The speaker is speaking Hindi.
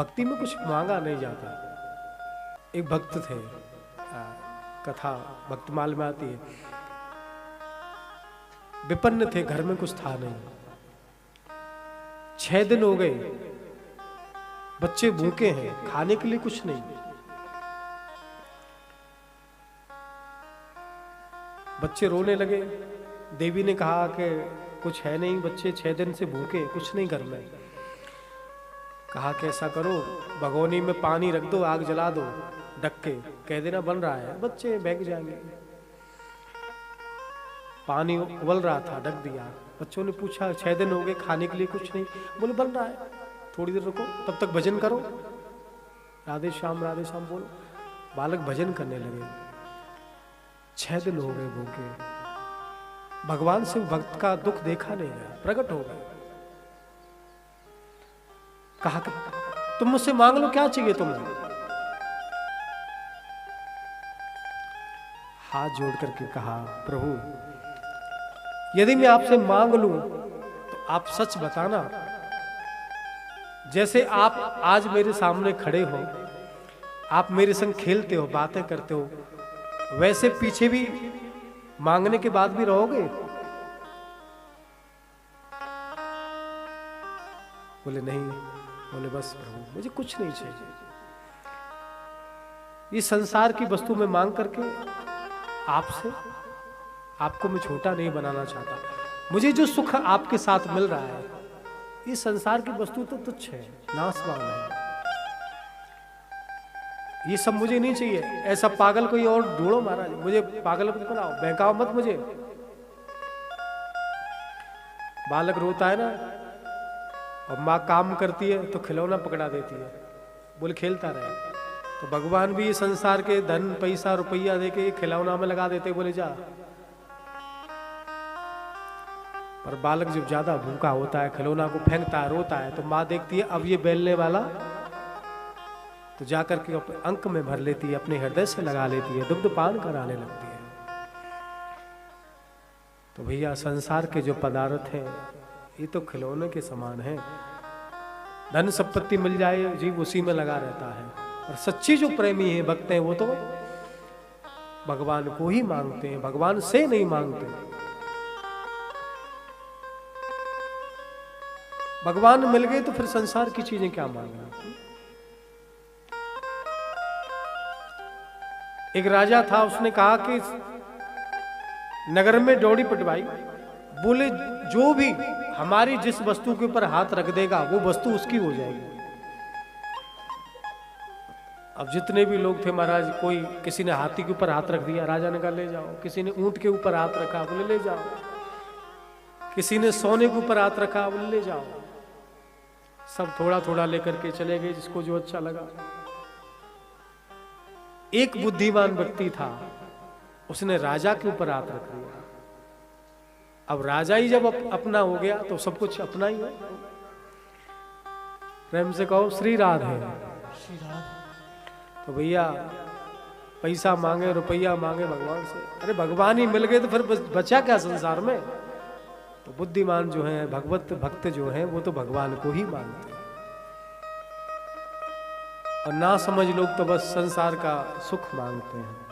भक्ति में कुछ मांगा नहीं जाता। एक भक्त थे, कथा भक्तमाल में आती है, विपन्न थे, घर में कुछ था नहीं, 6 दिन हो गए, बच्चे भूखे हैं, खाने के लिए कुछ नहीं। बच्चे रोने लगे। देवी ने कहा कि कुछ है नहीं, बच्चे 6 दिन से भूखे, कुछ नहीं घर में। कहा कि ऐसा करो, भगोनी में पानी रख दो, आग जला दो, ढक के, कह देना बन रहा है, बच्चे बहक जाएंगे। पानी उबल रहा था, ढक दिया। बच्चों ने पूछा 6 दिन हो गए, खाने के लिए कुछ नहीं। बोले बन रहा है, थोड़ी देर रुको, तब तक भजन करो, राधे श्याम बोलो। बालक भजन करने लगे। 6 दिन हो गए भूखे। भगवान से भक्त का दुख देखा नहीं गया, प्रकट हो गए। कहा कि तुम मुझसे मांग लो, क्या चाहिए तुम्हें? हाथ जोड़ करके कहा, प्रभु यदि मैं आपसे मांग लूं तो आप सच बताना। जैसे आप आज मेरे सामने खड़े हो, आप मेरे संग खेलते हो, बातें करते हो, वैसे पीछे भी मांगने के बाद भी रहोगे? बोले नहीं। बोले बस प्रभु मुझे कुछ नहीं चाहिए, ये संसार की वस्तु में मांग करके आपसे, आपको मैं छोटा नहीं बनाना चाहता। मुझे जो सुख आपके साथ मिल रहा है, ये संसार की वस्तु तो तुच्छ है, नाशवान है, ये सब मुझे नहीं चाहिए। ऐसा पागल कोई और ढूंढो महाराज, मुझे पागल मत बनाओ, बहकाओ मत मुझे। बालक रोता है ना, और माँ काम करती है तो खिलौना पकड़ा देती है, बोले खेलता रहे। तो भगवान भी संसार के धन पैसा रुपया देके खिलौना में लगा देते, बोले जा। पर बालक जब ज्यादा भूखा होता है, खिलौना को फेंकता है, रोता है, तो माँ देखती है अब ये बेलने वाला, तो जाकर के अंक में भर लेती है, अपने हृदय से लगा लेती है, दुग्ध पान कराने लगती है। तो भैया संसार के जो पदार्थ हैं ये तो खिलौने के समान है। धन संपत्ति मिल जाए, जीव उसी में लगा रहता है। और सच्ची जो प्रेमी है, भक्त हैं, वो तो भगवान को ही मांगते हैं, भगवान से नहीं मांगते। भगवान मिल गए तो फिर संसार की चीजें क्या मांगना। एक राजा था, उसने कहा कि नगर में डोरी पिटवाई, बोले जो भी हमारी जिस वस्तु के ऊपर हाथ रख देगा वो वस्तु उसकी हो जाएगी। अब जितने भी लोग थे महाराज, कोई किसी ने हाथी के ऊपर हाथ रख दिया, राजा ने कहा ले जाओ। किसी ने ऊंट के ऊपर हाथ रखा, बोले ले जाओ। किसी ने सोने के ऊपर हाथ रखा, बोले ले जाओ। सब थोड़ा थोड़ा लेकर के चले गए, जिसको जो अच्छा लगा। एक बुद्धिमान व्यक्ति था, उसने राजा के ऊपर हाथ रख दिया। अब राजा ही जब अपना हो गया तो सब कुछ अपना ही है। प्रेम से कहो श्री राधे। तो भैया पैसा मांगे, रुपया मांगे भगवान से, अरे भगवान ही मिल गए तो फिर बचा क्या संसार में। तो बुद्धिमान जो है, भगवत भक्त जो है, वो तो भगवान को ही मांगते हैं। और ना समझ लोग तो बस संसार का सुख मांगते हैं।